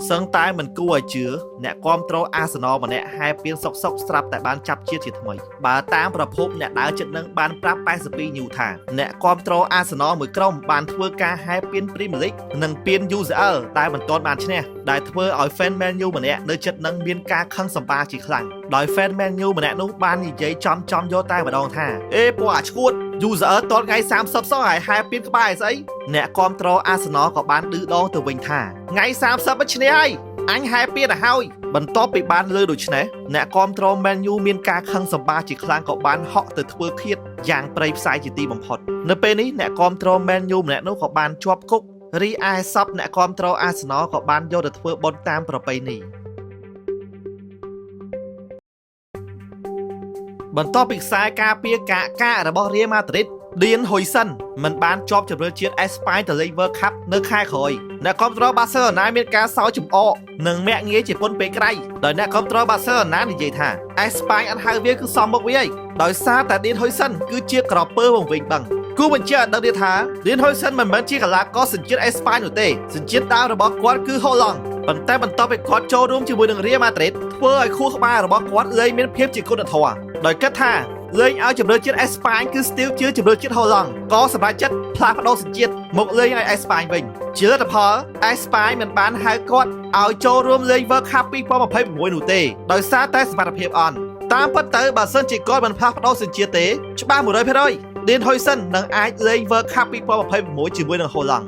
សឹងតែមិនគួរឲ្យជឿអ្នកគ្រប់គ្រងអាសនលម្នាក់ហែពៀនសុកស្រាប់តែបានចាប់ជាតិជាថ្មីបើតាមប្រភពអ្នកដើរចិត្តនឹងបានប្រាប់82 News ថាអ្នកគ្រប់គ្រងអាសនលមួយក្រុមបានធ្វើការហែពៀន Premier League និងពៀន UCL តែមិនទាន់បានឈ្នះដែលធ្វើឲ្យ fan Man U ម្នាក់នៅចិត្តនឹងមានការខឹងសម្បាជាខ្លាំងដោយ fan Man U ម្នាក់នោះបាននិយាយចំយកតែម្ដងថាពួកអាឈួត UCL តតថ្ងៃ30សោះហើយហែពៀនក្បែរស្អីអ្នកគ្រប់គ្រងអាសនលក៏បានឌឺដងទៅវិញថាថ្ងៃ30មិនឈ្នះហើយអញហែពៀនទៅហើយបន្ទាប់ពីបានលើដូច្នេះអ្នកគ្រប់គ្រង Man U មានការខឹងសម្បាជាខ្លាំងក៏បានហក់ទៅធ្វើឃាតយ៉ាងព្រៃផ្សាយជាទីបំផុតនៅពេលនេះអ្នកគ្រប់គ្រង Man U ម្នាក់នោះក៏បានជាប់គុករីឯសពអ្នកគ្រប់គ្រងអាសនលក៏បានយកទៅធ្វើបុណ្យតាមប្រពៃណីបន្ទាប់ពីខ្សែការពារការបស់ Real Madrid Dean Huijsen មិនបានជាប់ជម្រើសជាតិអេស្ប៉ាញទៅលេង World Cup នៅខែក្រោយអ្នកគ្រប់គ្រង Barcelona មានការសោកចំអកនិងមាក់ងាយជាពន្ធពេលក្រៃដោយអ្នកគ្រប់គ្រង Barcelona និយាយថាអេស្ប៉ាញអត់ហៅវាគឺសមមុខវាហើយដោយសារតែ Dean Huijsen គឺជាក្រពើវង្វេងបឹងគូបញ្ជាក់ឲ្យដឹងទៀតថា Dean Huijsen មិនមែនជាកីឡាករសញ្ជាតិអេស្ប៉ាញនោះទេសញ្ជាតិដើមរបស់គាត់គឺហូឡង់ប៉ុន្តែបន្ទាប់ពីគាត់ចូលរួមជាមួយនឹង Real Madrid ធ្វើឲ្យខួរក្បាលរបស់គាត់លែងមានភាពជាគុណធម៌ដោយគិតថាលេងឲ្យជម្រើសជាតិអេស្ប៉ាញគឺស្ទីលជាជម្រើសជាតិហូឡង់ក៏សម្រាប់ចិត្តផ្លាស់ប្ដូរសញ្ជាតិមកលេងឲ្យអេស្ប៉ាញវិញជាលទ្ធផលអេស្ប៉ាញមិនបានហៅគាត់ឲ្យចូលរួមលេង World Cup 2026នោះទេដោយសារតែសមត្ថភាពអន់តាមពិតទៅបើសិនជាគាត់មិនផ្លាស់ប្ដូរសញ្ជាតិទេច្បាស់ 100% Dean Huijsen នឹងអាចលេង World Cup 2026ជាមួយនឹងហូឡង់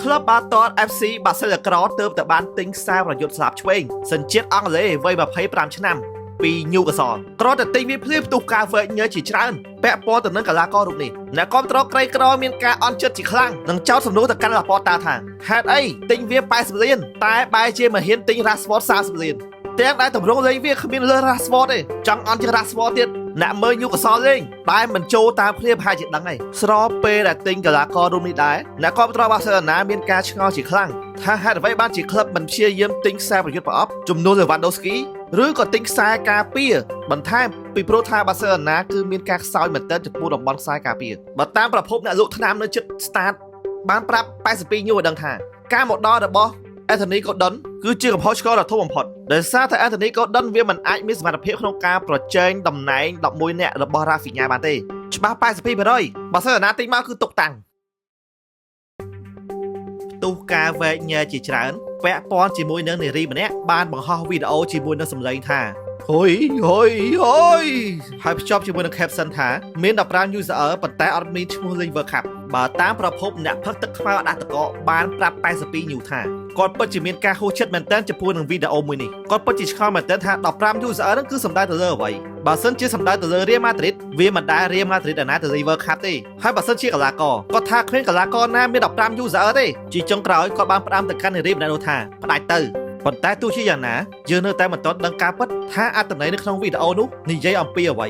ក្លឹបបាល់ទាត់ FC បាសេឡូក្រទើបតែបានទិញខ្សែប្រយុទ្ធស្លាបឆ្វេងសញ្ជាតិអង់គ្លេសវ័យ25ឆ្នាំពី Newcastle គ្រាន់តែទិញវាភ្លាមផ្ទុះការវែកញើជាច្រើនពាក់ព័ន្ធទៅនឹងកីឡាកររូបនេះអ្នកគ្រប់គ្រងក្រីក្រមានការអន់ចិត្តជាខ្លាំងនិងចោទសំណួរទៅកាន់លាប៉ូតាថាហេតុអីទិញវា80លានតែបែរជាមិនហ៊ានទិញ Rashford 30លានទាំងដែលតម្រង់លេងវាគ្មានលើ Rashford ទេចង់អន់ជាង Rashford ទៀតអ្នកមើល Newcastle លេងតែមិនចូលតាមគ្នាប្រហែលជាដឹងហើយស្របពេលដែលទិញកីឡាកររូបនេះដែរអ្នកគ្រប់គ្រង Barcelona មានការឆ្ងល់ជាខ្លាំងថាហេតុអ្វីបានជាក្លឹបមិនព្យាយាមទិញខ្សែប្រយុទ្ធប្រអប់ចំនួន Lewandowski ឬក៏ទិញខ្សែការពារបន្ថែមពីព្រោះថា Barcelona គឺមានការខ្សោយមែនទែនចំពោះតំបន់ខ្សែការពារបើតាមប្រភពអ្នកលក់ថ្នាំនៅជិត Start បានប្រាប់82 News ឲ្យដឹងថាការមកដល់របស់ Anthony Gordon គឺជាកំហុសឆ្គងដ៏ធំបំផុតដោយសារតែ Anthony Gordon វាមិនអាចមានសមត្ថភាពក្នុងការប្រជែងតំណែង11នាក់របស់ Rafinha បានទេច្បាស់ 82% បើសិនណាទិញមកគឺទុកតាំងផ្ទុះការវែកញែជាច្រើនពាក់ព័ន្ធជាមួយនឹងនារីម្នាក់បានបង្ហោះវីដេអូជាមួយនឹងសម្លេងថាហុយហើយភ្ជាប់ជាមួយនឹង caption ថាមាន15 user ប៉ុន្តែអត់មានឈ្មោះលេង World Cup បើតាមប្រភពអ្នកផឹកទឹកខ្មៅដាក់តកបានប្រាប់82 News ថាគាត់ពិតជាមានការហួសចិត្តមែនទែនចំពោះនឹងវីដេអូមួយនេះគាត់ពិតជាឆ្ងល់មែនទែនថា15 user ហ្នឹងគឺសំដៅទៅលើអ្វីបើសិនជាសំដៅទៅលើ Real Madrid វាមិនដែល Real Madrid ណាទៅលេង World Cup ទេហើយបើសិនជាកីឡាករគាត់ថាគ្មានកីឡាករណាមាន15 user ទេជាចុងក្រោយគាត់បានផ្ដាំទៅកាន់នារីម្នាក់នោះថាផ្ដាច់ទៅប៉ុន្តែទោះជាយ៉ាងណាយើងនៅតែមិនទាន់ដឹងការពិតថាអត្ថន័យនៅក្នុងវីដេអូនោះនិយាយអំពីអ្វី